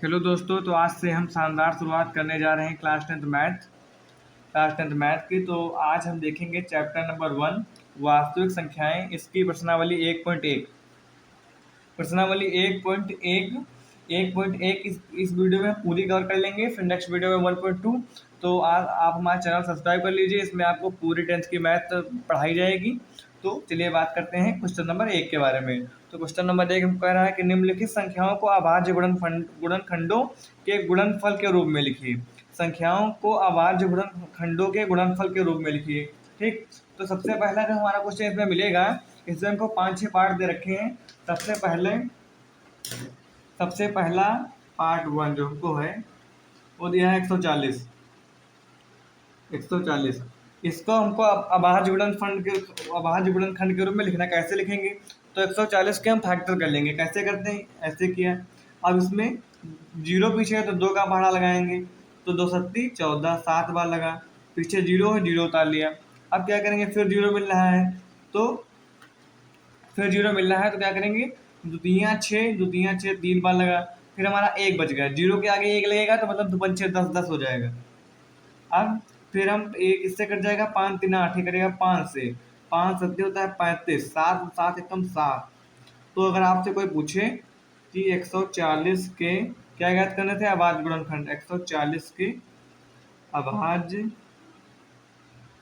Hello दोस्तों, तो आज से हम शानदार शुरुआत करने जा रहे हैं क्लास टेंथ मैथ की। तो आज हम देखेंगे चैप्टर नंबर 1 वास्तविक संख्याएं, इसकी प्रश्नावली 1.1। प्रश्नावली 1.1 इस वीडियो में पूरी कवर कर लेंगे। फिर नेक्स्ट वीडियो में 1.2। तो आज आप हमारा चैनल सब्सक्राइब कर लीजिए, इसमें आपको पूरी टेंथ की मैथ पढ़ाई जाएगी। तो चलिए बात करते हैं क्वेश्चन नंबर 1 के बारे में। तो क्वेश्चन नंबर 1 हम कह रहा है कि निम्नलिखित संख्याओं को अभाज्य गुणनखंडों के गुणनफल के रूप में लिखिए। संख्याओं को अभाज्य गुणनखंडों के गुणनफल के रूप में लिखिए। ठीक, तो सबसे पहला जो हमारा क्वेश्चन इसमें मिलेगा, इसमें हमको 5-6 पार्ट दे रखे हैं। सबसे पहला पार्ट 1 जो हमको है वो दिया है 140। इसको हमको अभाज्य गुणनखंड के रूप में लिखना। कैसे लिखेंगे? तो 140 के हम फैक्टर कर लेंगे। कैसे करते हैं? ऐसे किया। अब इसमें 0 पीछे है तो 2 का पहाड़ा लगाएंगे, तो 2 सत्ती 14, 7 बार लगा। पीछे 0 है, 0 उतार लिया। अब क्या करेंगे? फिर 0 मिल रहा है तो क्या करेंगे? दुतियाँ 6 3 बार लगा। फिर हमारा 1 बच गया। 0 के आगे 1 लगेगा तो मतलब 2 पंचे 10, 10 हो जाएगा। अब फिर हम एक इससे कट जाएगा, 5 3 8 ही करेगा 5 से। 5 सत्ते होता है 35, 7 7 एकदम 7। तो अगर आपसे कोई पूछे कि 140 के क्या ज्ञात करने थे? अभाज्य गुणनखंड। 140 के अभाज्य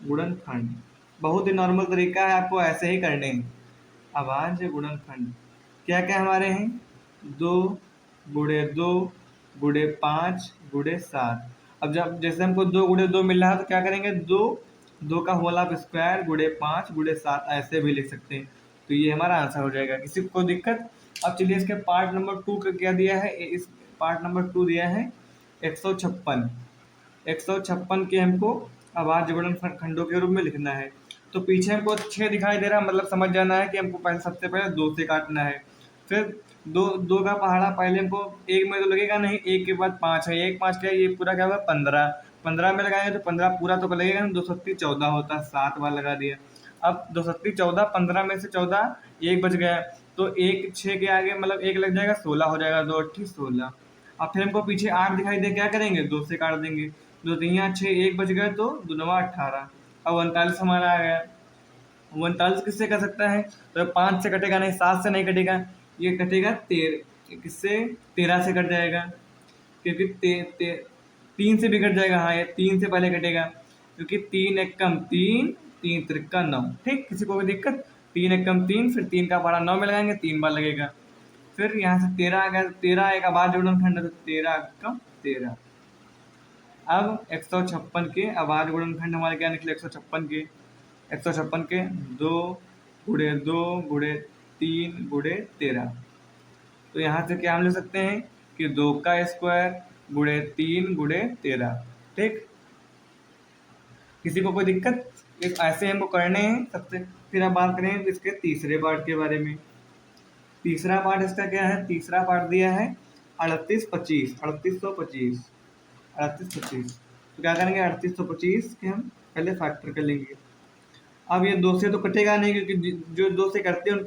गुणनखंड बहुत ही नॉर्मल तरीका है, आपको ऐसे ही करने हैं। अभाज्य गुणनखंड क्या क्या हमारे हैं? 2 गुणे 2 गुणे 5 गुणे 7। अब जब जैसे हमको 2 गुणे 2 मिल रहा है तो क्या करेंगे? 2 का होल ऑफ स्क्वायर गुणे 5 गुणे 7 ऐसे भी लिख सकते हैं। तो ये हमारा आंसर हो जाएगा। किसी को दिक्कत? अब चलिए इसके पार्ट नंबर 2 का क्या दिया है। इस पार्ट नंबर 2 दिया है 156 के हमको अभाज्य गुणनखंडों के रूप में लिखना है। तो पीछे हमको 6 दिखाई दे रहा है, मतलब समझ जाना है कि हमको सबसे पहले 2 से काटना है। फिर 2 का पहाड़ा पहले हमको 1 में तो लगेगा नहीं, 1 के बाद 5 है। 1 5 क्या है? ये पूरा क्या होगा? 15 में लगाएंगे तो 15 पूरा तो लगेगा नहीं। 2 सत्ती 14 होता है, 7 बार लगा दिया। अब 2 सत्ती 14, 15 में से 14 1 बच गया, तो 1 6 के आगे मतलब 1 लग जाएगा, 16 हो जाएगा। 2 8 16। अब फिर हमको पीछे 8 दिखाई दे, क्या करेंगे? 2 से काट देंगे। 2 3 6, 1 बच गए तो 2 9 18। अब 39 हमारा आ गया। 39 किससे कर सकता है? तो 5 से कटेगा नहीं, 7 से नहीं कटेगा, ये कटेगा 13 से कट जाएगा, क्योंकि 3 से भी कट जाएगा। हाँ, ये 3 से पहले कटेगा, क्योंकि 3 एकम 3 3 त्रिका 9। ठीक, किसी को भी दिक्कत? 3 एकम 3, फिर 3 का पहाड़ा 9 में लगाएंगे, 3 बार लगेगा। फिर यहाँ से 13 आ गया। 13 एक अभाज्य गुणनखंड है तो 13 एकम 13। अब 156 के अभाज्य गुणनखंड हमारे क्या निकले? 156 के 2 गुणे 2 गुणे 3 गुणे 13। तो यहाँ से क्या हम ले सकते हैं कि 2 का स्क्वायर गुणे 3 गुणे 13। ठीक, किसी को कोई दिक्कत? एक ऐसे हमको करने हैं सबसे। फिर अब बात करें इसके तीसरे पार्ट के बारे में। तीसरा पार्ट इसका क्या है? तीसरा पार्ट दिया है 3825। तो क्या करेंगे? 3825 के हम पहले फैक्टर कर लेंगे। अब ये 2 से तो कटेगा नहीं, क्योंकि जो 2 से करते हैं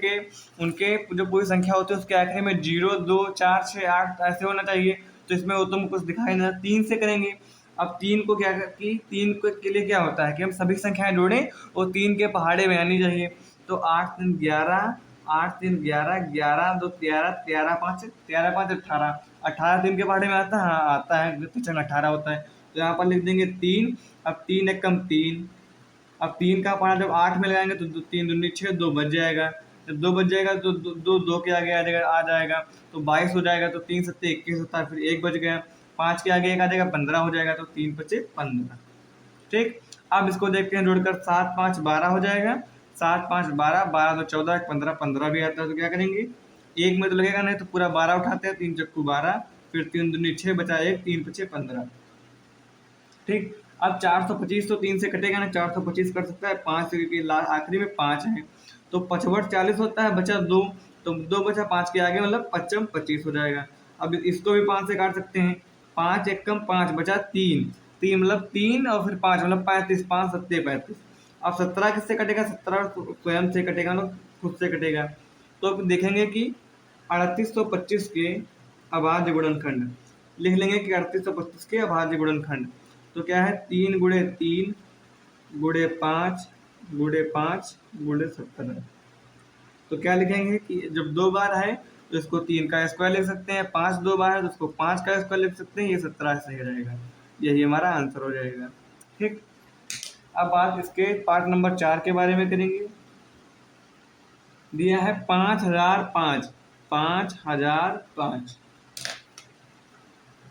उनके जो पूरी संख्या होती है उसके आखिरी में 0 2 4 6 8 ऐसे होना चाहिए। तो इसमें वो तुम कुछ दिखाई नहीं। 3 से करेंगे। अब 3 को क्या कि 3 के लिए क्या होता है कि हम सभी संख्याएं जोड़ें और 3 के पहाड़े में आनी चाहिए। तो 8 3 11, 8 3 11, 11 2 13, 13 5 18। 18 3 के पहाड़े में आता है? हाँ आता है, 18 होता है। तो यहाँ पर लिख देंगे 3। अब 3 एकम 3। अब 3 का पहाड़ा जब 8 में लगाएंगे तो 3 दूनी 6, 2 बच जाएगा। जब 2 बच जाएगा तो 2 के आगे आ जाएगा तो 22 हो जाएगा। तो 3 सत्ते 21 होता है, फिर 1 बच गया। 5 के आगे 1 आ जाएगा, 15 हो जाएगा। तो 3 5 15। ठीक, अब इसको देखते हैं जोड़कर। 7 5 12 हो जाएगा। 7 5 12, 12 2 14, 15 15 भी आता है। तो क्या करेंगे? 1 में तो लगेगा नहीं, तो पूरा 12 उठाते हैं। 3 चक्कू 12, फिर 3 दूनी 6 बचा 1, 3 5 15। ठीक, अब 425 तो 3 से कटेगा ना, 425 कर सकता है 5 से, क्योंकि आखिरी में 5 है। तो 55 40 होता है, बचा 2। तो 2 बचा 5 के आगे, मतलब 55 25 हो जाएगा। अब इसको भी 5 से काट सकते हैं। 5 एकम 5 बचा 3 मतलब 3 और फिर 5 मतलब 35। 5 सत्ते 35। अब 17 किससे कटेगा? 17 स्वयं से कटेगा ना, खुद से कटेगा। तो अब देखेंगे कि 3825 के अभाज्य गुणनखंड लिख लेंगे कि 3825 के अभाज्य गुणनखंड। तो क्या है 3 गुणे 3 गुणे 5 गुणे 5 गुणे 17। तो क्या लिखेंगे कि जब 2 बार है तो इसको 3 का स्क्वायर लिख सकते हैं, 5 2 बार है तो इसको 5 का स्क्वायर लिख सकते हैं, ये 17 सही रहेगा। यही हमारा आंसर हो जाएगा। ठीक, अब बात इसके पार्ट नंबर 4 के बारे में करेंगे। दिया है 5005, 5005।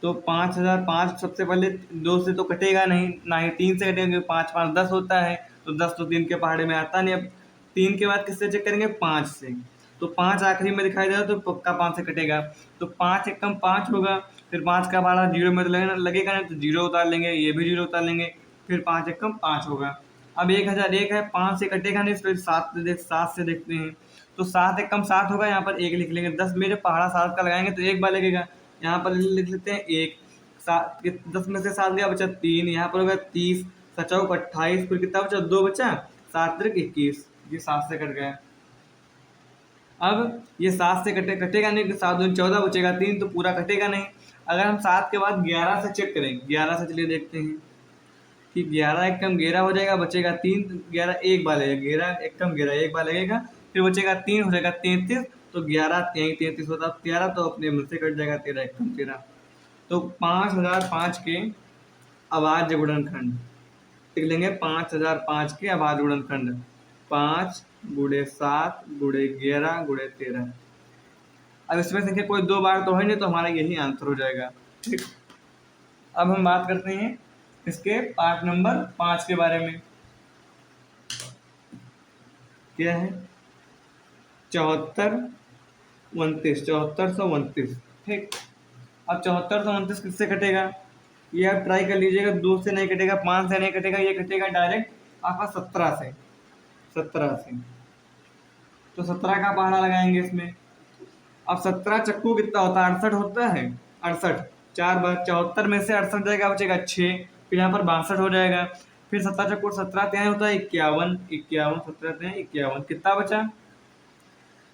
तो 5005 सबसे पहले 2 से तो कटेगा नहीं, ना ही 3 से कटेगा, 5 5 10 होता है, तो 10 तो 3 के पहाड़े में आता नहीं। अब 3 के बाद किससे चेक करेंगे? 5 से। तो 5 आखिरी में दिखाई दे रहा तो पक्का 5 से कटेगा, तो 5 एक कम 5 होगा, फिर 5 का पहाड़ा 0 में तो लगेगा नहीं, तो 0 उतार लेंगे, ये भी 0 उतार लेंगे, फिर 5 एक कम 5 होगा। अब 1001 है, 5 से कटेगा नहीं, फिर 7 से देखते हैं, तो 7 एक कम 7 होगा, यहाँ पर 1 लिख लेंगे। 10 में जब पहाड़ा 7 का लगाएंगे तो 1 बार लगेगा, यहाँ पर लिख लेते हैं 1। 10 में से 7 गया, बचा 3, यहाँ पर होगा 30, 7 28, फिर कितना बचा? 2 बचा, 7 21, ये 7 से कट गया। अब ये 7 से कटेगा नहीं, 7 दूनी 14 बचेगा, 3 तो पूरा कटेगा नहीं। अगर हम 7 के बाद 11 से चेक करें, 11 से चलिए देखते हैं कि 11 एक कम 11 हो जाएगा, बचेगा 3, 11 एक बार लगेगा, 11 एक कम 11 एक बार लगेगा, फिर बचेगा 3, हो जाएगा 33, तो 11 यहीं 33 होता, 13 तो अपने मुँह से कट जाएगा, 13 एक कम 13। तो 5005 के अभाज्य गुणनखंड लिख लेंगे। 5005 के अभाज्य गुणनखंड 5 गुणे 7 गुणे 11 गुणे 13। अब इसमें संख्या कोई 2 बार तो है नहीं, तो हमारा यही आंसर हो जाएगा। ठीक, अब हम बात करते हैं इसके पार्ट नंबर 5 के बारे में। क्या है? 7429। ठीक, अब 7429 किससे कटेगा? ये आप ट्राई कर लीजिएगा, 2 से नहीं कटेगा, 5 से नहीं कटेगा, ये कटेगा डायरेक्ट आपका 17 से। 17 से तो 17 का पहाड़ा लगाएंगे इसमें। अब 17 चक्कू कितना होता है? 68 होता है। 68 4 बार 74 में से 68 जाएगा, बचेगा 6, फिर यहाँ पर 62 हो जाएगा, फिर 17 चक्कू 17 त्याई होता है 51, 51 17 त्याई 51, कितना बचा?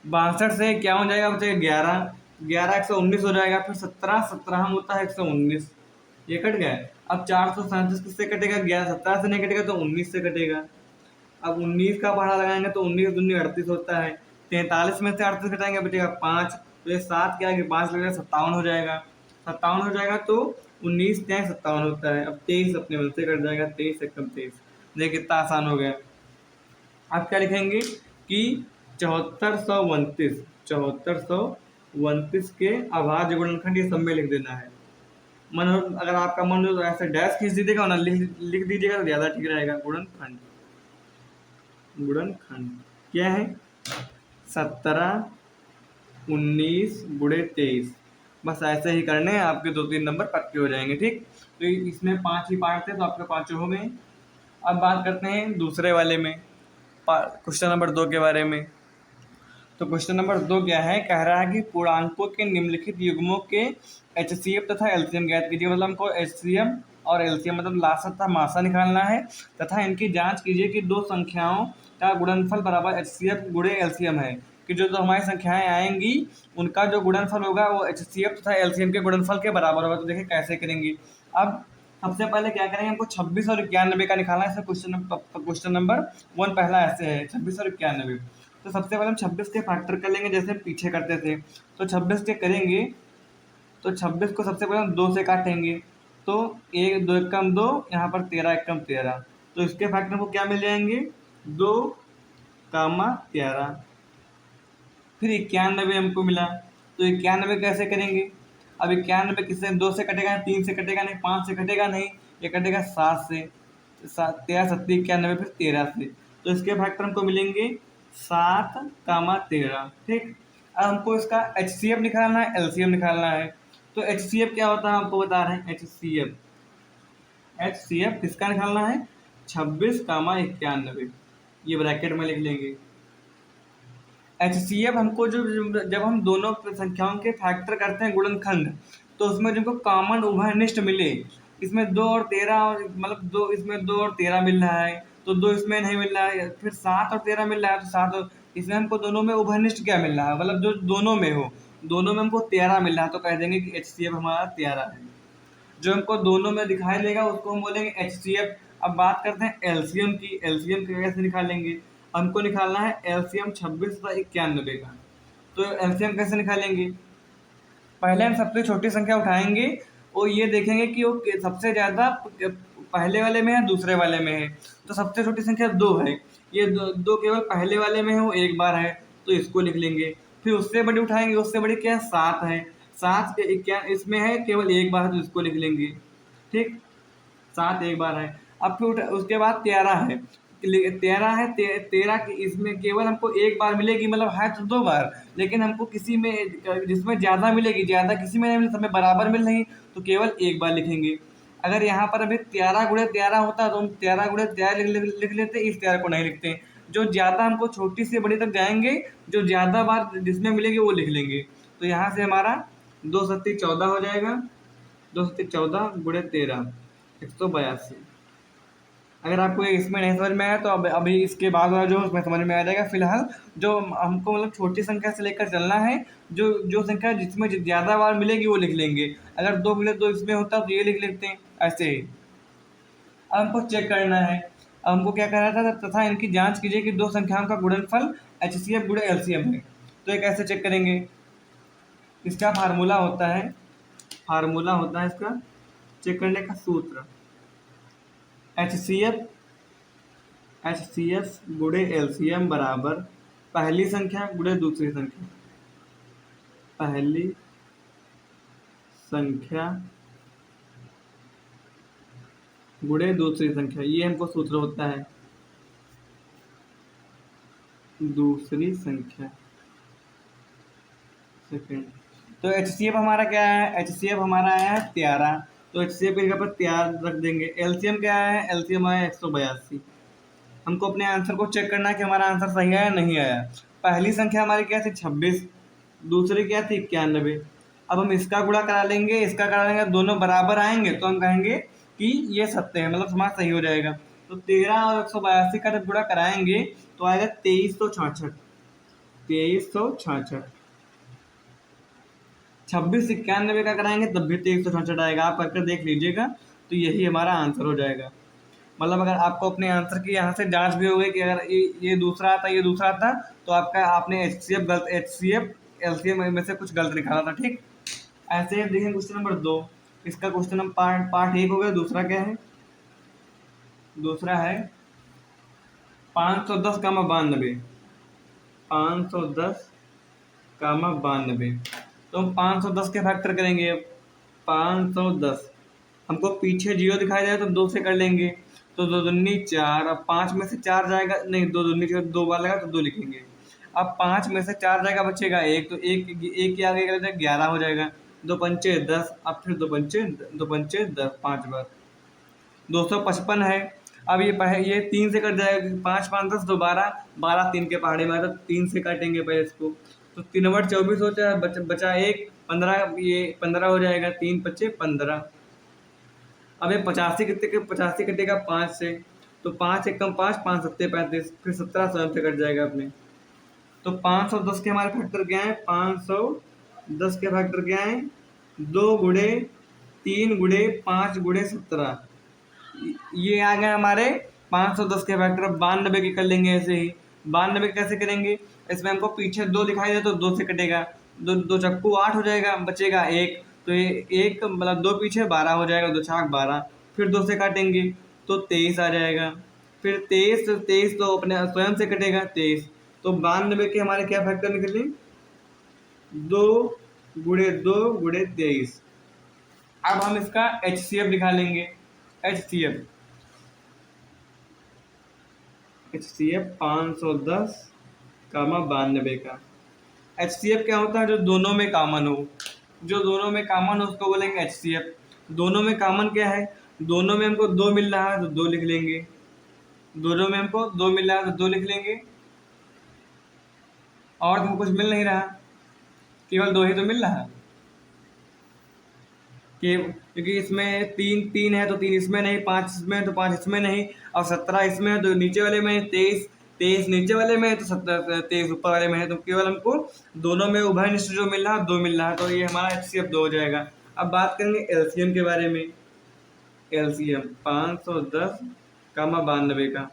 62 से 51 जाएगा, बचेगा 11, 11 119 हो जाएगा, फिर 17 17 होता है 119, ये कट गया। अब 437 किससे कटेगा? 11 17 से नहीं कटेगा तो 19 से कटेगा। अब 19 का पहाड़ा लगाएंगे तो 19 दूनी 38 होता है, 43 में से 38 घटाएंगे, बचेगा 5, तो ये 7 के आगे 5 लगेगा, 57 हो जाएगा। 57 हो जाएगा तो 19 त्याई 57 होता है। अब 23 अपने मन से कट जाएगा, 23 एक कम 23। देखिए कितना आसान हो गया। अब क्या लिखेंगे कि 7429 के अभाज्य गुणनखंड, ये सब में लिख देना है। मन अगर आपका मन हो तो ऐसे डैश खींच दीजिएगा, ना लिख दीजिएगा तो ज़्यादा ठीक रहेगा। गुणनखंड क्या है? 17 19 गुणे 23। बस ऐसे ही करने हैं, आपके 2-3 नंबर पक्के हो जाएंगे। ठीक, तो इसमें 5 ही पार्ट थे, तो आपके 5 हो गए। अब बात करते हैं दूसरे वाले में, क्वेश्चन नंबर 2 के बारे में। तो क्वेश्चन नंबर 2 क्या है? कह रहा है कि पूर्णांकों के निम्नलिखित युग्मों के एचसीएफ तथा एलसीएम ज्ञात कीजिए। मतलब हमको एचसीएफ और एलसीएम मतलब लासा तथा मासा निकालना है, तथा इनकी जांच कीजिए कि दो संख्याओं का गुणनफल बराबर एचसीएफ गुणे एलसीएम है, कि जो हमारी संख्याएं आएंगी उनका जो गुणनफल होगा वो एचसीएफ तथा एलसीएम के गुणनफल के बराबर होगा। तो देखिए कैसे करेंगे। अब सबसे पहले क्या करेंगे, हमको 26 और 91 का निकालना है। क्वेश्चन नंबर 1 पहला ऐसे है 26 और 91। तो सबसे पहले हम 26 के फैक्टर कर लेंगे, जैसे हम पीछे करते थे। तो 26 के करेंगे तो 26 को सबसे पहले हम 2 से काटेंगे, तो 1 2 एक कम 2, यहाँ पर 13 एक कम 13, तो इसके फैक्टर को क्या मिल जाएंगे? 2 कामा 13। फिर 91 हमको मिला, तो 91 कैसे करेंगे? अब 91 किससे? 2 से कटेगा नहीं, 3 से कटेगा नहीं, 5 से कटेगा नहीं, ये कटेगा 7 से। 13 7 91, फिर 13 से, तो इसके फैक्टर हमको मिलेंगे 7 कामा 13। ठीक, अब हमको इसका एचसीएफ निकालना है, एलसीएम निकालना है। तो एचसीएफ क्या होता है हमको बता रहे हैं। एचसीएफ किसका निकालना है? 26 कामा 91, ये ब्रैकेट में लिख लेंगे। एचसीएफ हमको जब हम दोनों संख्याओं के फैक्टर करते हैं गुणनखंड, तो उसमें जिनको कॉमन उभयनिष्ठ मिले, इसमें 2 और 13, मतलब 2 इसमें 2 और 13 मिल रहा है, तो 2 इसमें नहीं मिल रहा है, फिर 7 और 13 मिल रहा है, तो 7 इसमें हमको दोनों में उभयनिष्ठ क्या मिल रहा है, मतलब जो दोनों में हो, दोनों में हमको 13 मिल रहा है तो कह देंगे कि HCF हमारा 13 है। जो हमको दोनों में दिखाई देगा उसको हम बोलेंगे HCF। अब बात करते हैं एलसीएम की। एलसीएम कैसे निकालेंगे? हमको निकालना है एलसीएम 26 तथा 91 का। तो एलसीएम कैसे निकालेंगे? पहले हम सबसे छोटी संख्या उठाएंगे और ये देखेंगे कि वो सबसे ज़्यादा पहले वाले में है दूसरे वाले में है। तो सबसे छोटी संख्या 2 है, ये दो केवल पहले वाले में है, वो एक बार है तो इसको लिख लेंगे। फिर उससे बड़ी उठाएंगे, उससे बड़ी क्या है? 7 है। 7 के क्या इसमें है? केवल एक बार है तो इसको लिख लेंगे। ठीक, 7 एक बार है। अब फिर उसके बाद 13 है। 13 है, 13 की इसमें केवल हमको एक बार मिलेगी, मतलब है तो 2 बार, लेकिन हमको किसी में जिसमें ज़्यादा मिलेगी, ज़्यादा किसी में नहीं मिली, सब में बराबर मिल रही तो केवल एक बार लिखेंगे। अगर यहाँ पर अभी 13 गुणे 13 होता तो हम 13 गुणे 13 लिख लेते, इस 13 को नहीं लिखते। जो ज़्यादा हमको छोटी से बड़ी तक जाएंगे, जो ज़्यादा बार जिसमें मिलेगी वो लिख लेंगे। तो यहाँ से हमारा 2 सत्ती 14 हो जाएगा। 2 सत्ती 14 गुणे 13 182। अगर आपको ये इसमें नहीं समझ में आया तो अब अभी इसके बाद वाला जो उसमें समझ में आ जाएगा। फिलहाल जो हमको मतलब छोटी संख्या से लेकर चलना है, जो जो संख्या जिसमें ज़्यादा बार मिलेगी वो लिख लेंगे। अगर 2 मिले 2 इसमें होता तो ये लिख लेते हैं, ऐसे ही। अब हमको चेक करना है। अब हमको क्या करना था? तथा इनकी जांच कीजिए कि दो संख्याओं का गुणनफल HCF गुणे LCM है। तो ये कैसे चेक करेंगे? इसका फार्मूला होता है इसका चेक करने का सूत्र HCF गुणे LCM बराबर पहली संख्या गुणे दूसरी संख्या। पहली संख्या गुणे दूसरी संख्या, ये हमको सूत्र होता है। दूसरी संख्या सेकेंड। तो HCF हमारा क्या है? HCF हमारा आया है 13, तो HCF की जगह पर 13 रख देंगे। LCM क्या है? LCM आया 182। हमको अपने आंसर को चेक करना है कि हमारा आंसर सही आया नहीं आया। पहली संख्या हमारी क्या थी? 26। दूसरी क्या थी? 91। अब हम इसका गुणा करा लेंगे, इसका करा लेंगे, दोनों बराबर आएंगे तो हम कहेंगे कि ये सत्य है, मतलब हमारा सही हो जाएगा। तो 13 और 182 का जब गुणा कराएंगे तो आएगा 2366। 2366। 26 91 का कराएंगे तब भी 2366 आएगा। आप करके देख लीजिएगा, तो यही हमारा आंसर हो जाएगा। मतलब अगर आपको अपने आंसर की यहाँ से जांच भी हो गई कि अगर ये दूसरा आता, ये दूसरा आता, तो आपने HCF LCM में से कुछ गलत निकाला था। ठीक, ऐसे देखें क्वेश्चन नंबर 2। इसका क्वेश्चन नंबर पार्ट 1 हो गया। दूसरा क्या है? दूसरा है 510 कामा 92। 510 कामा 92। तो हम 510 के फैक्टर करेंगे। 510 हमको पीछे 0 दिखाई दे तो 2 से कर लेंगे, तो 2 दूनी 4। अब 5 में से 4 जाएगा, नहीं 2 दूनी 2 बार लगा तो 2 लिखेंगे। अब 5 में से 4 जाएगा, बचेगा 1, तो 1 के आगे 11 हो जाएगा। 2 पंचे 10। अब फिर 2 पंचे 10 5 बार 255 है। अब ये 3 से कट जाएगा। 5 5 10 2 12, 12 3 के पहाड़े में, तो 3 से काटेंगे पहले इसको। तो 3 नंबर 24 होता है, बचा 1 15, ये 15 हो जाएगा। 3 पच्चे 15। अब ये 85 कटेगा 5 से, तो 5 एक कम 5, 5 सत्ते 35, फिर 17 स्वयं से कट जाएगा अपने। तो 510 के हमारे फैक्टर क्या है? 510 के फैक्टर क्या है? 2 गुणे 3 गुणे 5 गुणे 17। ये आ गए हमारे 510 के फैक्टर। 92 के कर लेंगे ऐसे ही। 92 कैसे करेंगे? इसमें हमको पीछे 2 दिखाई दे तो 2 से कटेगा। 2 चक्कू 8 हो जाएगा, बचेगा 1, तो ये 1 मतलब 2 पीछे 12 हो जाएगा। 2 छाक 12, फिर 2 से काटेंगे तो 23 आ जाएगा। फिर 23 तो अपने स्वयं से कटेगा 23। तो 92 के हमारे क्या फैक्टर निकले? 2 गुणे 2 गुणे 23। अब हम इसका HCF निकालेंगे। HCF 510 कामा 92 का। HCF क्या होता है? जो दोनों में कॉमन हो। जो दोनों में कॉमन हो उसको बोलेंगे HCF। दोनों में कॉमन क्या है? दोनों में हमको 2 मिल रहा है तो 2 लिख लेंगे। दोनों में हमको 2 मिल रहा है तो 2 लिख लेंगे। और हमको कुछ मिल नहीं रहा, केवल 2 ही तो मिल रहा है। क्योंकि इसमें 3 है तो 3 इसमें नहीं, 5 इसमें तो 5 इसमें नहीं, और 17 इसमें है तो नीचे वाले में 23 23 नीचे वाले में है तो 23 ऊपर वाले में है, तो केवल हमको दोनों में उभयनिष्ठ जो मिल रहा है 2 मिल रहा है, तो ये हमारा HCF 2 हो जाएगा। अब बात करेंगे LCM के बारे में। LCM 510 कामा 92 का।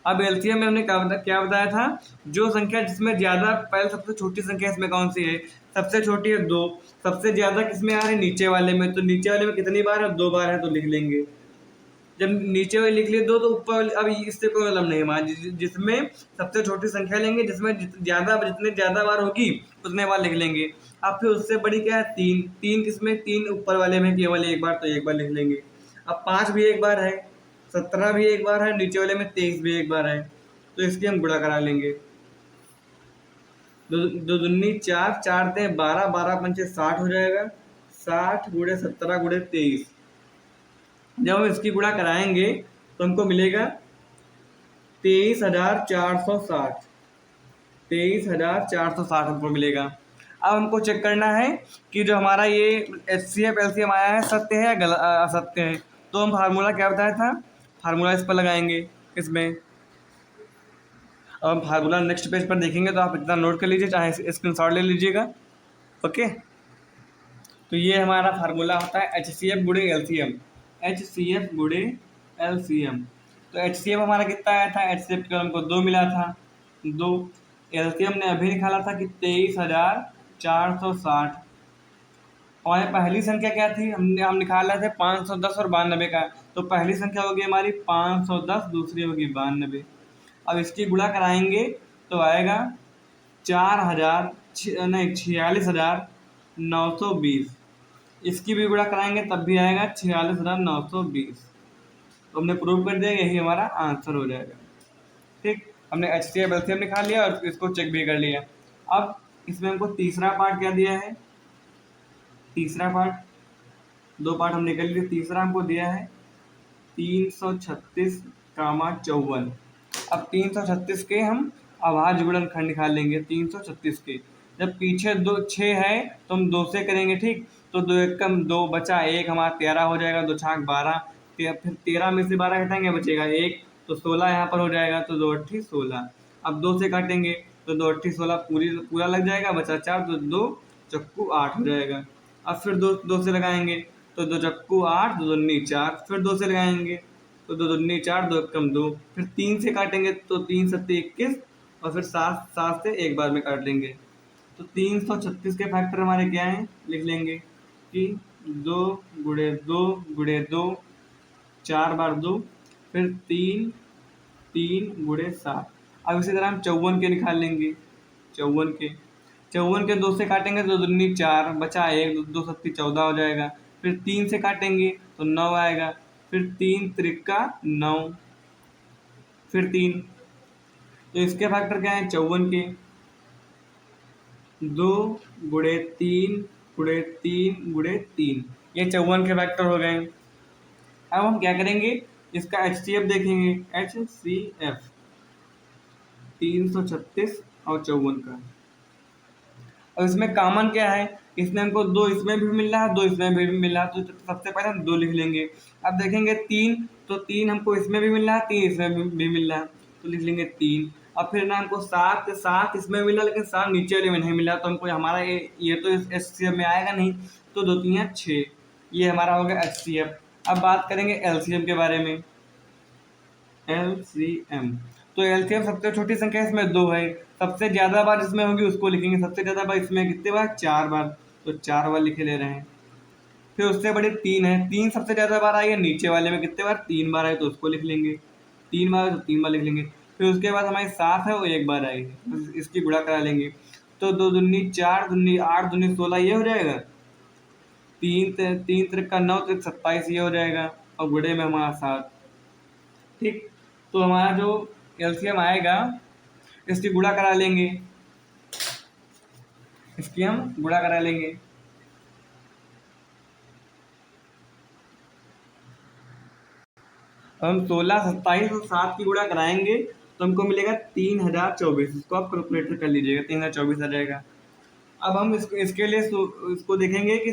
अब LCM में हमने क्या बताया था, जो संख्या जिसमें ज्यादा, पहले सबसे छोटी संख्या इसमें कौन सी है, सबसे छोटी है 2, सबसे ज्यादा किसमें आ रही है, नीचे वाले में, तो नीचे वाले में कितनी बार है, 2 बार है, तो लिख लेंगे। जब नीचे वाले लिख लिए 2 तो ऊपर वाले, अब इससे कोई मतलब नहीं हमारा, जिसमें सबसे छोटी संख्या लेंगे, जिसमें जितने ज्यादा बार होगी उतने बार लिख लेंगे। अब फिर उससे बड़ी क्या है, 3, 3 किसमें, 3 ऊपर वाले में केवल एक बार, तो एक बार लिख लेंगे। अब 5 भी एक बार है, 17 भी एक बार है, नीचे वाले में 23 भी एक बार है, तो इसकी हम गुणा करा लेंगे। दो दूनी 4, 4 ते 12, 12 पंचे 60 हो जाएगा, 60 गुणे 17 गुणे 23। जब हम इसकी गुणा कराएंगे तो हमको मिलेगा 23,460, 23,460 हमको मिलेगा। अब हमको चेक करना है कि जो हमारा ये HCF LCM आया है सत्य है या असत्य है, तो हम फार्मूला क्या बताया था, फार्मूला इस पर लगाएंगे इसमें। अब हम फार्मूला नेक्स्ट पेज पर देखेंगे, तो आप इतना नोट कर लीजिए, चाहे स्क्रीनशॉट ले लीजिएगा। ओके, तो ये हमारा फार्मूला होता है HCF गुणे LCM, HCF गुणे LCM। तो HCF हमारा कितना आया था, HCF का हमको 2 मिला था, 2। LCM ने अभी निकाला था कि 23,460। हमारी पहली संख्या क्या थी, हम निकाला थे 510 और 92 का, तो पहली संख्या होगी हमारी 510, दूसरी होगी 92। अब इसकी गुणा कराएंगे तो आएगा 46,920। इसकी भी गुणा कराएंगे तब भी आएगा 46,920। तो हमने प्रूव कर दिया, यही हमारा आंसर हो जाएगा। ठीक, हमने HCF LCM निकाल लिया और इसको चेक भी कर लिया। अब इसमें हमको तीसरा पार्ट क्या दिया है, तीसरा पार्ट, 2 पार्ट हम निकल लिए, तीसरा हमको दिया है 336 कामा 54। अब 336 के हम अभाज्य गुणनखंड निकाल लेंगे, 336 के। जब पीछे 6 है तो हम 2 से करेंगे, ठीक, तो 2 एकम 2 बचा 1, हमारा 13 हो जाएगा, 2 छाक 12, फिर 13 में से 12 घटाएंगे बचेगा 1, तो 16 यहाँ पर हो जाएगा, तो 2 अट्ठी 16। अब 2 से काटेंगे तो 2 अट्ठी 16 पूरा लग जाएगा, बचा 4, तो 2 चक्कू 8 हो जाएगा। अब फिर 2 से लगाएंगे तो 2 चक्कू 8, 2 दूनी 4, फिर 2 से लगाएंगे तो 2 दूनी 4, 2 एकम 2, फिर 3 से काटेंगे तो 3 सत्ते 21, और फिर 7 से एक बार में काट लेंगे। तो 336 के फैक्टर हमारे क्या हैं, लिख लेंगे कि 2 गुणे 2 गुणे 2, 4 बार 2, फिर 3 3 गुणे 7। अब इसी तरह हम 54 के निकाल लेंगे, 54 के 2 से काटेंगे तो 2 दूनी 4, बचा 1, 2 सत्ती 14 हो जाएगा, फिर 3 से काटेंगे तो 9 आएगा, फिर 3 त्रिका 9, फिर 3, तो इसके फैक्टर क्या है 54 के, 2 गुणे 3 गुणे 3 गुणे 3, ये 54 के फैक्टर हो गए। अब हम क्या करेंगे, इसका HCF देखेंगे, HCF 336 और 54 का। और इसमें कॉमन क्या है, इसमें हमको 2 इसमें भी मिल रहा है, 2 इसमें भी मिल रहा है, तो सबसे पहले हम 2 लिख लेंगे। अब देखेंगे 3, तो 3 हमको इसमें भी मिल रहा है, 3 इसमें भी मिल रहा है, तो लिख लेंगे 3। अब फिर ना हमको 7 इसमें मिला, लेकिन 7 नीचे वाले में नहीं मिला, तो हमको हमारा ये तो इस HCF में आएगा नहीं, तो 2 3 6, ये हमारा हो गया HCF। अब बात करेंगे LCM के बारे में। LCM, तो LCM सबसे छोटी संख्या इसमें 2 है, सबसे ज्यादा बार इसमें होगी उसको लिखेंगे, सबसे ज्यादा बार इसमें कितने बार, 4 बार, तो 4 बार लिखे ले रहे हैं। फिर उससे बड़े 3 है, 3 सबसे ज्यादा बार आई है, नीचे वाले में कितने बार, 3 बार है, तो उसको लिख लेंगे, 3 बार तो 3 बार लिख लेंगे। फिर उसके बाद हमारी 7 है, वो 1 बार आई है, तो इसकी गुणा करा लेंगे, तो 2 दूनी 4, दूनी 8, दूनी 16, ये हो जाएगा, 3 त्रिक का 9, 27, ये हो जाएगा, और गुणे में हमारा 7। ठीक, तो हमारा जो LCM आएगा इसकी गुणा करा लेंगे, इसकी हम गुणा करा लेंगे। हम 16, 27 और 7 की गुणा कराएंगे तो हमको मिलेगा 3024। इसको आप कैलकुलेटर कर लीजिएगा, 3024 आ जाएगा। अब हम इसके लिए इसको देखेंगे कि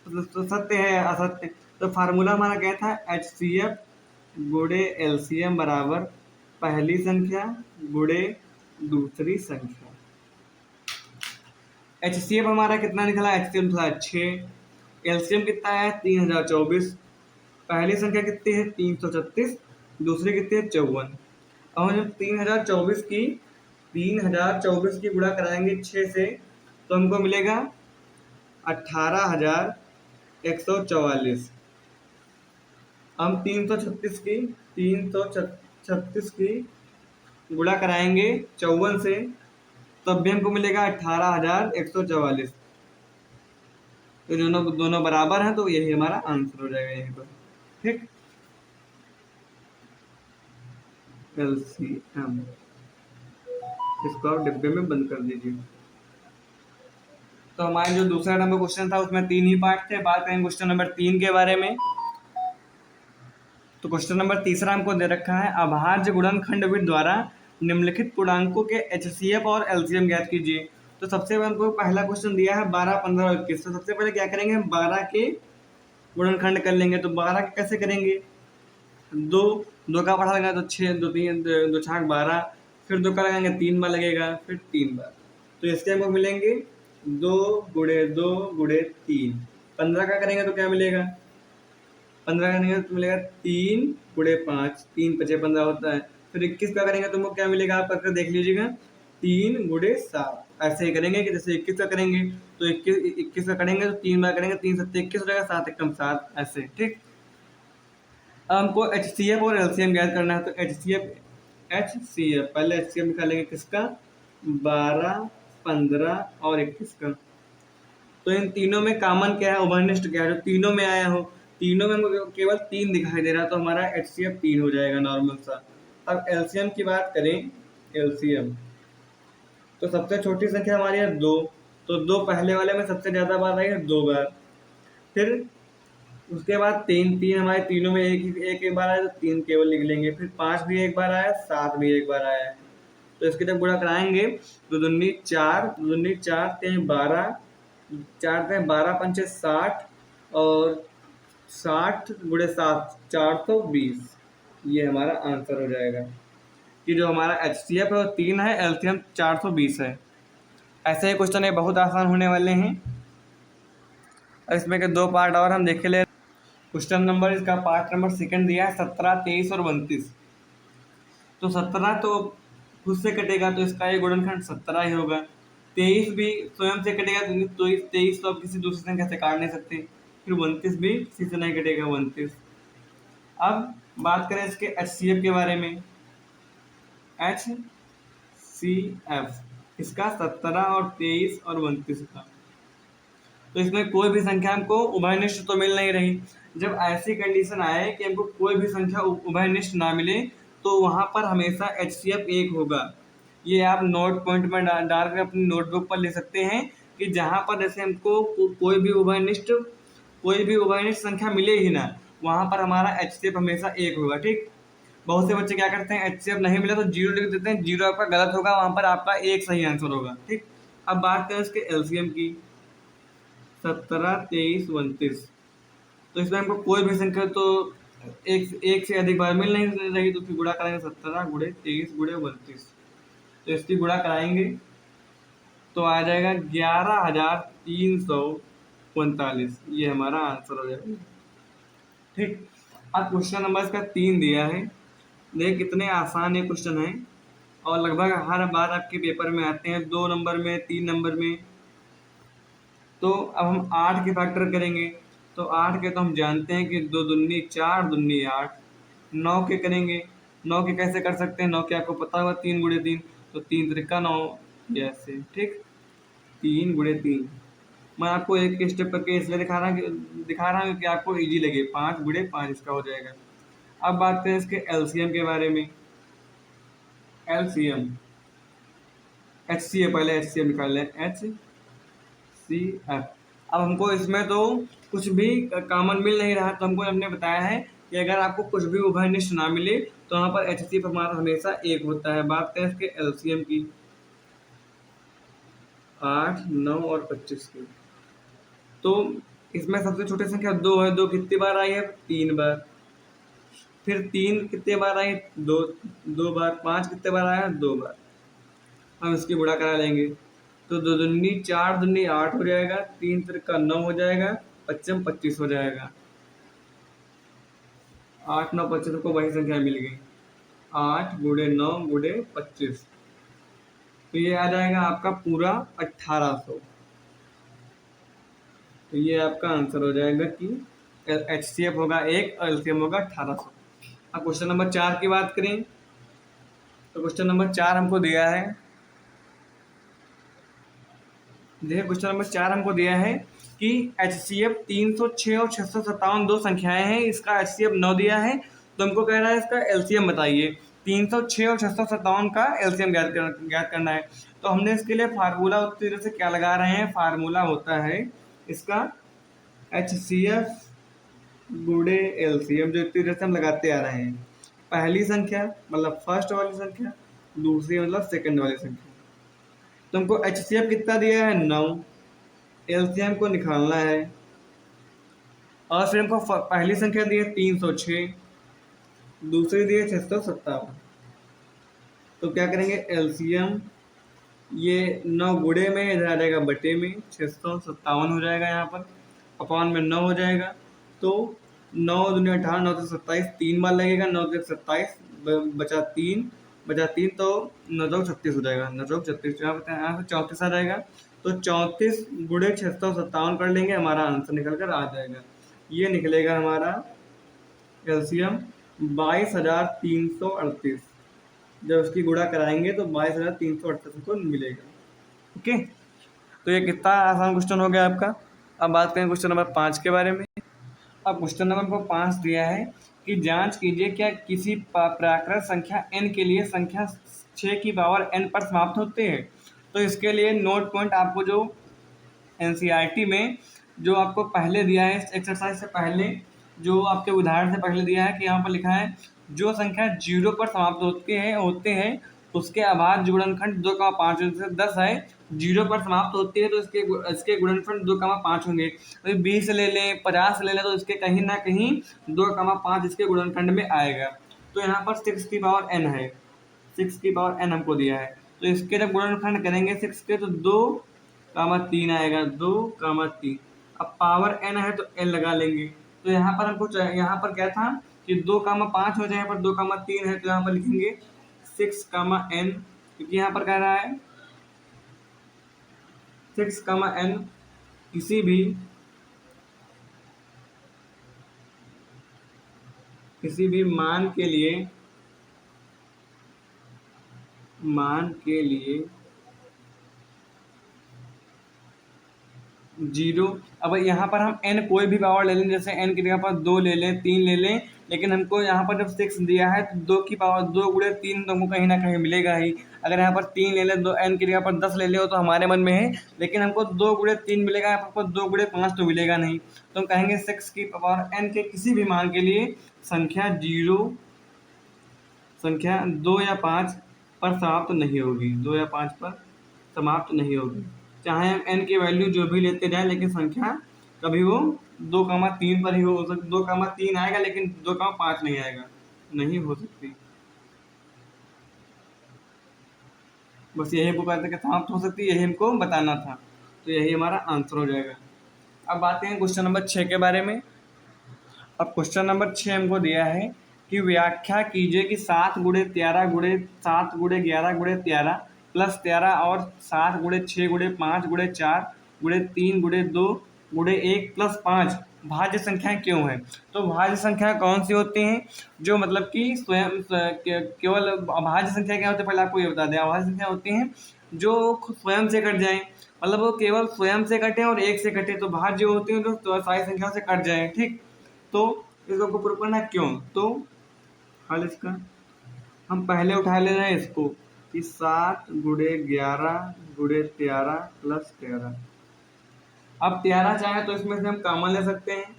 तो सत्य है असत्य। तो फार्मूला हमारा क्या था, HCF गुणे LCM बराबर पहली संख्या गुणे दूसरी संख्या। एचसीएफ हमारा कितना निकला, एचसीएफ निकला 6, एलसीएम कितना है 3024, पहली संख्या कितनी है 336, दूसरी कितनी है 54। अब जब 3024 की गुणा कराएंगे 6 से तो हमको मिलेगा 18,144। हम 336 की गुणा कराएंगे 54 से तब भी हमको मिलेगा 18,144। तो दोनों दोनों बराबर हैं, तो यही हमारा आंसर हो जाएगा यहीं पर। ठीक, एलसीएम इसको आप डिब्बे में बंद कर दीजिए। तो हमारे जो दूसरा नंबर क्वेश्चन था उसमें 3 ही पार्ट थे। बात करेंगे क्वेश्चन नंबर 3 के बारे में। तो क्वेश्चन नंबर तीसरा हमको दे रखा है, अभाज्य गुणनखंडविद द्वारा निम्नलिखित पूर्णांकों के एचसीएफ और एलसीएम ज्ञात कीजिए। तो सबसे पहले हमको पहला क्वेश्चन दिया है 12, 15 और 21। तो सबसे पहले क्या करेंगे, हम 12 के गुणनखंड कर लेंगे। तो 12 के कैसे करेंगे, दो का पढ़ा लगा तो 6, 2 3 2 छाक 12, फिर 2 का लगाएंगे 3 बार लगेगा, फिर 3 बार। तो इसके हमको मिलेंगे 2 गुणे 2 गुणे 3। 15 का करेंगे तो क्या मिलेगा, 15 का करेंगे तो मिलेगा 3 गुणे 5, 3 5 15 होता है। फिर 21 का करेंगे तो हमको क्या मिलेगा, आप करके देख लीजिएगा 3 गुणे 7। ऐसे ही करेंगे कि जैसे 21 का करेंगे तो 21 का करेंगे तो 3 बार करेंगे, 3 7 21 हो जाएगा, 7 एकम 7, ऐसे। ठीक, अब हमको एचसीएफ और एलसीएम ज्ञात करना है। तो एचसीएफ पहले एचसीएफ निकालेंगे किसका, 12, 15 और 21 का। तो इन तीनों में कॉमन क्या है, उभयनिष्ठ क्या है, जो तीनों में आया हो, तीनों में हमको केवल 3 दिखाई दे रहा है, तो हमारा एचसीएफ 3 हो जाएगा नॉर्मल सा। अब एलसीएम की बात करें, एलसीएम तो सबसे छोटी संख्या हमारी है 2, तो 2 पहले वाले में सबसे ज्यादा बार आई है 2 बार। फिर उसके बाद 3 हमारे तीनों में एक बार आया, तो 3 केवल लिख लेंगे। फिर 5 भी एक बार आया, 7 भी एक बार आया। तो इसके जब गुणा कराएंगे तो 2 4 12, 4 12 पंचे 60 और 60 गुणे 7 420। ये हमारा आंसर हो जाएगा कि जो हमारा एचसीएफ है वो 3 है, एलसीएम 420 है। ऐसे ही क्वेश्चन ये बहुत आसान होने वाले हैं। इसमें के 2 पार्ट और हम देख ले। क्वेश्चन नंबर इसका पार्ट नंबर सेकंड दिया है 17, 23 और 29। तो 17 तो खुद से कटेगा, तो इसका ये गुणनखंड 17 ही होगा। 23 भी स्वयं से कटेगा, तो 23 तो आप किसी दूसरी संख्या से काट नहीं सकते। फिर 29 भी किसी से नहीं कटेगा, 29। अब बात करें इसके एचसीएफ के बारे में। एचसीएफ इसका 17 और 23 और 29 का। तो इसमें कोई भी संख्या हमको उभयनिष्ठ तो मिल नहीं रही। जब ऐसी कंडीशन आए कि हमको कोई भी संख्या उभयनिष्ठ ना मिले तो वहां पर हमेशा एचसीएफ 1 होगा। ये आप नोट पॉइंट में डाल कर अपनी नोटबुक पर लिख सकते हैं कि जहां पर जैसे हमको कोई भी उभयनिष्ठ संख्या मिले ही ना, वहां पर हमारा एचसीएफ हमेशा 1 होगा। ठीक, बहुत से बच्चे क्या करते हैं, एचसीएफ नहीं मिला तो 0 लिख देते हैं, 0 आपका गलत होगा, वहां पर आपका 1 सही आंसर होगा। ठीक, अब बात करें इसके एलसीएम की। 17, 23, 29। तो इसमें हमको कोई भी संख्या तो एक से अधिक बार मिल नहीं रही, तो फिर गुणा करेंगे 17 गुणे 23 गुणे 29। तो इसकी गुणा कराएंगे तो आ जाएगा 11,339। ये हमारा आंसर हो जाएगा। ठीक, अब क्वेश्चन नंबर इसका 3 दिया है। देख कितने आसान ये क्वेश्चन है और लगभग हर बार आपके पेपर में आते हैं, 2 नंबर में, 3 नंबर में। तो अब हम 8 के फैक्टर करेंगे। तो 8 के तो हम जानते हैं कि 2 दूनी 4, दूनी 8। 9 के करेंगे, 9 के कैसे कर सकते हैं, 9 के आपको पता होगा 3 गुणे 3, तो 3 त्रिका 9, जैसे। ठीक, 3 गुणे 3। मैं आपको एक स्टेप करके इसलिए दिखा रहा हूँ कि आपको इजी लगे। 5 गुणे 5 इसका हो जाएगा। अब बात करें इसके एलसीएम के बारे में। एलसीएम एचसीएफ, पहले एचसीएफ निकाल लें, एचसीएफ। अब हमको इसमें तो कुछ भी कॉमन मिल नहीं रहा, तो हमको हमने बताया है कि अगर आपको कुछ भी उभयनिष्ठ ना मिले तो वहाँ पर एचसीएफ हमारा हमेशा 1 होता है। बात करें इसके एलसीएम की, 8, 9 और 25 की। तो इसमें सबसे छोटी संख्या 2 है। 2 कितनी बार आई है, 3 बार। फिर 3 कितने बार आई, 2 2 बार, 5 कितने बार आया, 2 बार। हम इसकी गुणा करा लेंगे तो 2 दूनी 4 दूनी 8 हो जाएगा, 3 तिरका 9 हो जाएगा, 25 25 हो जाएगा। 8 9 25 को वही संख्या मिल गई, 8 गुणे 9 गुणे 25, तो ये आ जाएगा आपका पूरा 1800। तो ये आपका आंसर हो जाएगा कि HCF होगा 1 और LCM होगा 1800। अब क्वेश्चन नंबर 4 की बात करें तो क्वेश्चन नंबर 4 हमको दिया है, देखिए क्वेश्चन नंबर 4 हमको दिया है कि HCF 306 और 657 दो संख्याएं हैं, इसका HCF 9 दिया है, तो हमको कह रहा है इसका LCM बताइए। 306 और 657 का LCM ज्ञात करना है। तो हमने इसके लिए फार्मूला उसी तरह से क्या लगा रहे हैं, फार्मूला होता है इसका HCF गुणे LCM, जो इतनी तरह से हम लगाते आ रहे हैं। पहली संख्या मतलब फर्स्ट वाली संख्या, दूसरी मतलब सेकंड वाली संख्या। तो हमको HCF कितना दिया है, 9, LCM को निकालना है, और फिर हमको पहली संख्या दी है 306, दूसरी दी है 657। तो क्या करेंगे, LCM ये 9 गुणे में इधर आ जाएगा बटे में, 657 हो जाएगा यहाँ पर, अपॉन में 9 हो जाएगा। तो 9 दूनी 18, 9 से 27, 3 बार लगेगा, 9 से 27 बचा 3 तो 9 चौक 36 हो जाएगा, 9 चौक 36, यहाँ पर 34 आ जाएगा। तो 34 गुणे 657 कर लेंगे, हमारा आंसर निकल कर आ जाएगा। ये निकलेगा हमारा LCM 22,338। जब उसकी गुणा कराएंगे तो 22,338 को मिलेगा। ओके, तो ये कितना आसान क्वेश्चन हो गया आपका। अब बात करें क्वेश्चन नंबर 5 के बारे में। अब क्वेश्चन नंबर 5 दिया है कि जांच कीजिए क्या किसी प्राकृत संख्या n के लिए संख्या 6 की पावर n पर समाप्त होते हैं। तो इसके लिए नोट पॉइंट आपको जो NCERT में जो आपको पहले दिया है, एक्सरसाइज से पहले जो आपके उदाहरण से पहले दिया है कि यहाँ पर लिखा है जो संख्या 0 पर समाप्त होते हैं उसके अभाज्य गुणनखंड 2,5 से 10 है, 0 पर समाप्त होती है तो इसके गुणनखंड 2,5 होंगे। तो 20 ले लें, 50 ले लें, तो इसके कहीं ना कहीं 2,5 इसके गुणनखंड में आएगा। तो यहाँ पर 6 की पावर n है, 6 की पावर n हमको दिया है, तो इसके जब गुणनखंड करेंगे 6 के तो 2,3 आएगा, 2,3। अब पावर n है तो n लगा लेंगे। तो यहाँ पर हमको यहाँ पर क्या था कि 2,5 हो जाए, यहाँ पर 2,3 है, तो यहाँ पर लिखेंगे 6,n, क्योंकि यहाँ पर कह रहा है 6,n किसी भी मान के लिए 0। अब यहाँ पर हम n कोई भी पावर ले लें, जैसे n की जगह पर 2 ले लें, 3 ले लें, लेकिन हमको यहाँ पर जब 6 दिया है तो 2 की पावर 2 गुणे 3 तो हमको कहीं ना कहीं मिलेगा ही। अगर यहाँ पर 3 ले लें, n की जगह पर 10 ले ले हो तो हमारे मन में है, लेकिन हमको 2 गुणे 3 मिलेगा, यहाँ पर 2 गुणे 5 तो मिलेगा नहीं। तो हम कहेंगे 6 की पावर n के किसी भी मान के लिए संख्या 2 या 5 पर समाप्त नहीं होगी, 2 या 5 पर समाप्त नहीं होगी। चाहे हम n की वैल्यू जो भी लेते जाएं, लेकिन संख्या कभी वो 2,3 पर ही हो सकती, 2,3 आएगा लेकिन 2,5 नहीं आएगा, नहीं हो सकती। बस यही हमको कहते हैं समाप्त हो सकती है, यही हमको बताना था, तो यही हमारा आंसर हो जाएगा। अब बात करें क्वेश्चन नंबर 6 के बारे में। अब क्वेश्चन नंबर 6 हमको दिया है कि व्याख्या कीजिए कि 7 गुणे 13 गुणे 7 गुणे 11 गुणे 13 प्लस 13 और 7 गुणे 6 गुणे 5 गुणे 4 गुणे 3 गुणे 2 गुणे 1 प्लस 5 भाज्य संख्याएं क्यों है। तो भाज्य संख्या कौन सी होती हैं, जो मतलब कि स्वयं केवल अभाज्य संख्या क्या होती है, पहले आपको ये बता दें। अभाज्य संख्या होती हैं जो स्वयं से कट जाएं, मतलब वो केवल स्वयं से कटे और एक से कटे, तो भाज्य होती हैं जो सारी संख्याओं से कट जाए। ठीक, तो इसको प्रूव करना क्यों, तो हल इसका हम पहले उठा ले रहे हैं इसको कि 7 गुणे 11 गुणे 13 प्लस 13। अब 13 चाहे तो इसमें से हम कॉमन ले सकते हैं,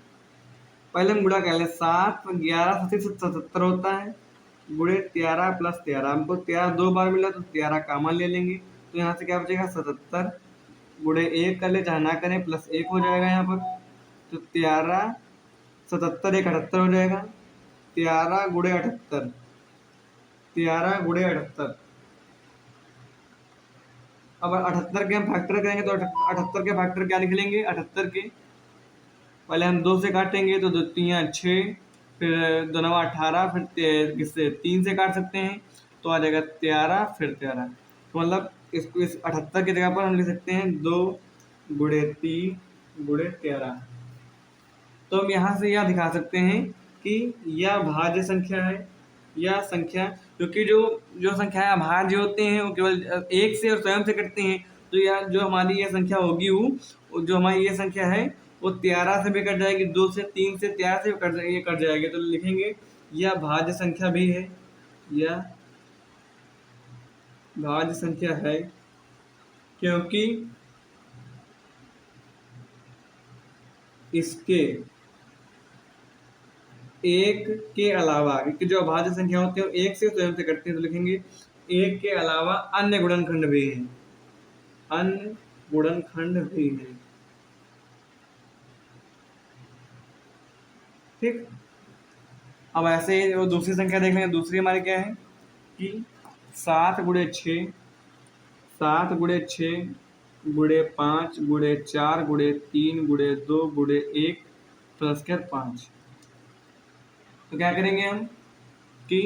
पहले हम गुणा कर ले, 7 11 77 होता है, गुणे 13 प्लस 13, हमको 13 2 बार मिला तो 13 कॉमन ले लेंगे, तो यहाँ से क्या बचेगा 77 गुणे 1 कर ले चाहे ना करें, प्लस 1 हो जाएगा यहाँ पर, तो 13 77 1 78 हो जाएगा। 13 गुणे 78, 13 गुणे 78। अब 78 के हम फैक्टर करेंगे तो 78 के फैक्टर क्या लिख लेंगे? 78 के पहले हम 2 से काटेंगे तो 2 तियां 6, फिर 2 नवा 18, फिर किससे 3 से काट सकते हैं तो आ जाएगा 13, फिर 13। तो मतलब इसको इस 78 की जगह पर हम लिख सकते हैं 2 गुणे 3 गुणे 13। तो हम यहाँ से यह दिखा सकते हैं कि यह भाज्य संख्या है, यह संख्या, क्योंकि जो जो संख्याएं अभाज्य होते हैं वो केवल एक से और स्वयं से कटते हैं। तो यह जो हमारी यह संख्या होगी वो जो हमारी ये संख्या है वो 13 से भी कट जाएगी, 2 से 3 से 13 से भी कट जाएगी, कट जाएगी। तो लिखेंगे यह भाज्य संख्या भी है, यह भाज्य संख्या है, क्योंकि इसके एक के अलावा, क्योंकि जो अभाज्य संख्या होती है वो एक से स्वयं से कटती है, तो लिखेंगे एक के अलावा अन्य गुणनखंड भी है, अन्य गुणनखंड भी है। ठीक। अब ऐसे ही वो दूसरी संख्या देख लेंगे। दूसरी हमारी क्या है कि 7 गुणे 6, 7 गुणे 6 गुणे 5 गुणे 4 गुणे 3 गुणे 2 गुणे 1 प्लस कर 5। तो क्या करेंगे हम कि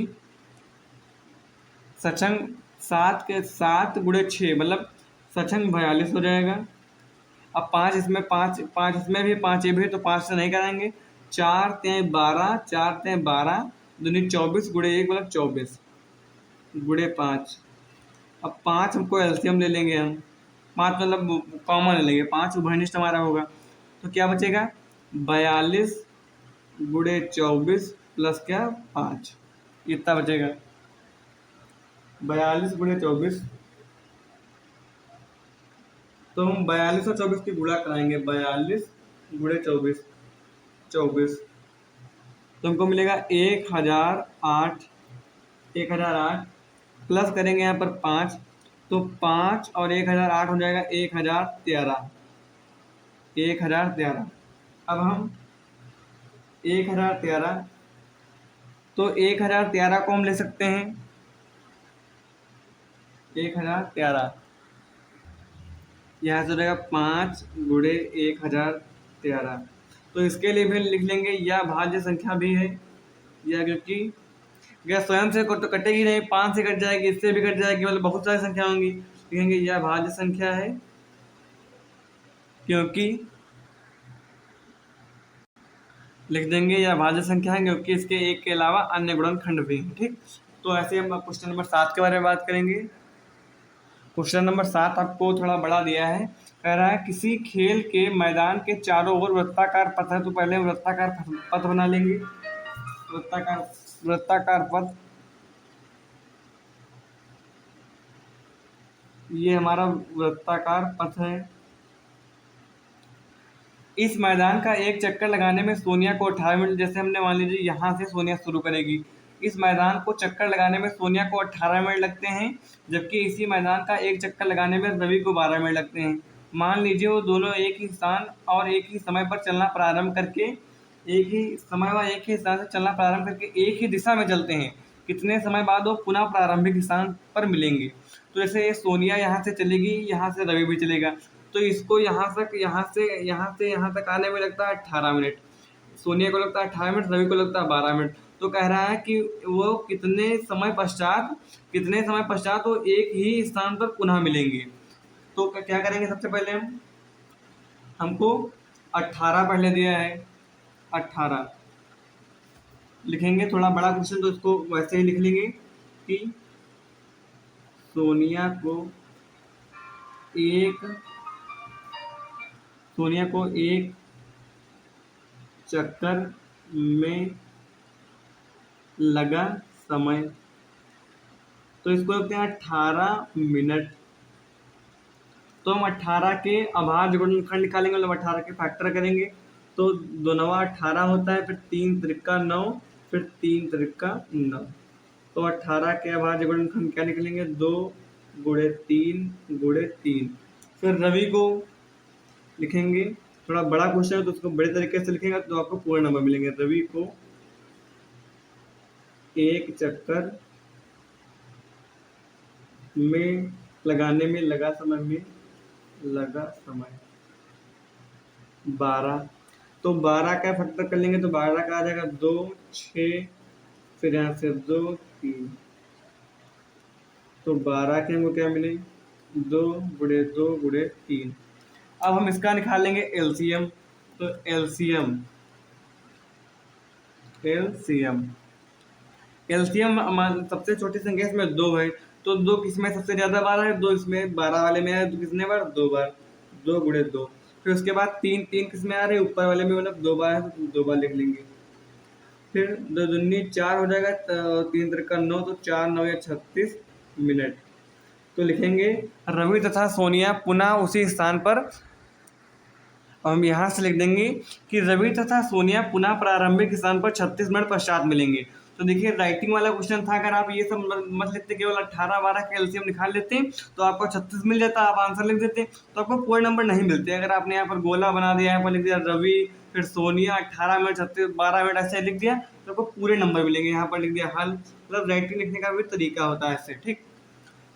सचंग 7 गुणे 6 मतलब सचंग 42 हो जाएगा। अब 5 इसमें, 5 इसमें भी, 5 ये भी, तो 5 से नहीं कराएंगे। 4 तें 12, 4 तें 12 दूनी 24 गुणे 1 मतलब 24 गुणे 5। अब 5 हमको एलसीएम ले लेंगे हम, 5 मतलब कॉमन ले लेंगे, 5 उभयनिष्ठ हमारा होगा। तो क्या बचेगा 42 गुणे 24 प्लस क्या 5, इतना बचेगा 42 गुणे 24। तो हम 42 और 24 की गुणा कराएंगे, 42 गुणे 24 24, तो हमको मिलेगा 1008, 1008 प्लस करेंगे यहाँ पर 5, तो 5 और 1008 हो जाएगा 1013, 1013। अब हम 1013, तो 1013 को हम ले सकते हैं 1013, यहाँ से हो जाएगा 5 गुणे 1013। तो इसके लिए भी लिख लेंगे यह भाज्य संख्या भी है, यह, क्योंकि यह स्वयं से तो कटेगी नहीं, 5 से कट जाएगी, इससे भी कट जाएगी, मतलब बहुत सारी संख्या होंगी। लिखेंगे यह भाज्य संख्या है, क्योंकि लिख देंगे यह भाज्य संख्या है क्योंकि इसके एक के अलावा अन्य गुणनखंड भी हैं। ठीक। तो ऐसे हम क्वेश्चन नंबर 7 के बारे में बात करेंगे। क्वेश्चन नंबर 7 आपको थोड़ा बड़ा दिया है। कह रहा है किसी खेल के मैदान के चारों ओर वृत्ताकार पथ है। तो पहले हम वृत्ताकार पथ बना लेंगे, वृत्ताकार पथ, ये हमारा वृत्ताकार पथ है। इस मैदान का एक चक्कर लगाने में सोनिया को 18 मिनट, जैसे हमने मान लीजिए यहाँ से सोनिया शुरू करेगी, इस मैदान को चक्कर लगाने में सोनिया को 18 मिनट लगते हैं, जबकि इसी मैदान का एक चक्कर लगाने में रवि को 12 मिनट लगते हैं। मान लीजिए वो दोनों एक ही स्थान और एक ही समय पर चलना प्रारंभ करके, एक ही समय व एक ही स्थान से चलना प्रारंभ करके एक ही दिशा में चलते हैं। कितने समय बाद वो पुनः प्रारंभिक स्थान पर मिलेंगे। तो जैसे सोनिया यहाँ से चलेगी, यहाँ से रवि भी चलेगा, तो इसको यहाँ से यहाँ तक आने में लगता है 18 मिनट, सोनिया को लगता है 18 मिनट, रवि को लगता है 12 मिनट। तो कह रहा है कि वो कितने समय पश्चात वो एक ही स्थान पर पुनः मिलेंगे। तो क्या करेंगे, सबसे पहले हमको 18 पहले दिया है, 18 लिखेंगे। थोड़ा बड़ा क्वेश्चन तो इसको वैसे ही लिख लेंगे कि सोनिया को एक चक्कर में लगा समय, तो इसको लगते हैं 18 मिनट। तो हम 18 के अभाज्य गुणनखंड निकालेंगे, मतलब 18 के फैक्टर करेंगे। तो 2 नवा 18 होता है, फिर 3 त्रिका 9, फिर 3 त्रिका 9। तो 18 के अभाज्य गुणनखंड क्या निकलेंगे 2 गुणे 3 गुणे 3। फिर रवि को लिखेंगे, थोड़ा बड़ा क्वेश्चन है तो उसको बड़े तरीके से लिखेंगे तो आपको पूरे नंबर मिलेंगे। रवि को एक चक्कर में लगाने में लगा समय 12। तो 12 का फैक्टर कर लेंगे तो 12 का आ जाएगा 2, 6, फिर यहाँ से 2, 3। तो 12 के हमको क्या मिलेंगे 2 × 2 × 3। अब हम इसका निकालेंगे एलसीएम। तो एलसीएम एलसीएम एलसीएम सबसे छोटी संख्या इसमें 2 है। तो 2 किसमें सबसे ज्यादा बार है, 2 इसमें 12 वाले में है, तो कितने बार 2 बार, 2 × 2। फिर उसके बाद 3 3 किसमें आ रहे हैं, ऊपर वाले में, मतलब 2 बार है तो 2 बार लिख लेंगे। फिर 2 दूनी 4 हो जाएगा, 3 त्रिका 9, तो 4 9 या 36 मिनट। तो लिखेंगे रवि तथा सोनिया पुनः उसी स्थान पर। हम यहाँ से लिख देंगे कि रवि तथा सोनिया पुनः प्रारंभिक स्थान पर 36 मिनट पश्चात मिलेंगे। तो देखिए राइटिंग वाला क्वेश्चन था, अगर आप ये सब मत लिखते, केवल 18 12 का एलसीएम निकाल लेते तो आपको 36 मिल जाता, आप आंसर लिख देते तो आपको पूरे नंबर नहीं मिलते। अगर आपने यहाँ पर गोला बना दिया, यहाँ पर लिख दिया रवि, फिर सोनिया 18 मिनट 36 12 मिनट ऐसे लिख दिया तो आपको पूरे नंबर मिलेंगे। यहाँ पर लिख दिया हल, मतलब राइटिंग लिखने का भी तरीका होता है इससे, ठीक।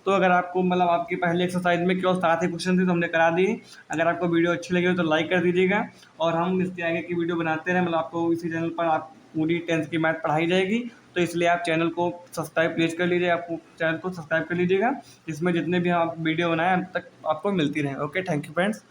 तो अगर आपको मतलब आपकी पहले एक्सरसाइज में केवल 7 ही क्वेश्चन थे तो हमने करा दिए। अगर आपको वीडियो अच्छी लगी हो तो लाइक कर दीजिएगा, और हम इसके आगे की वीडियो बनाते रहे, मतलब आपको इसी चैनल पर आप पूरी 10th की मैथ पढ़ाई जाएगी। तो इसलिए आप चैनल को सब्सक्राइब प्लीज कर लीजिए, आपको चैनल को सब्सक्राइब कर लीजिएगा, इसमें जितने भी आप वीडियो बनाए अब तक आपको मिलती रहे। Okay, thank you friends.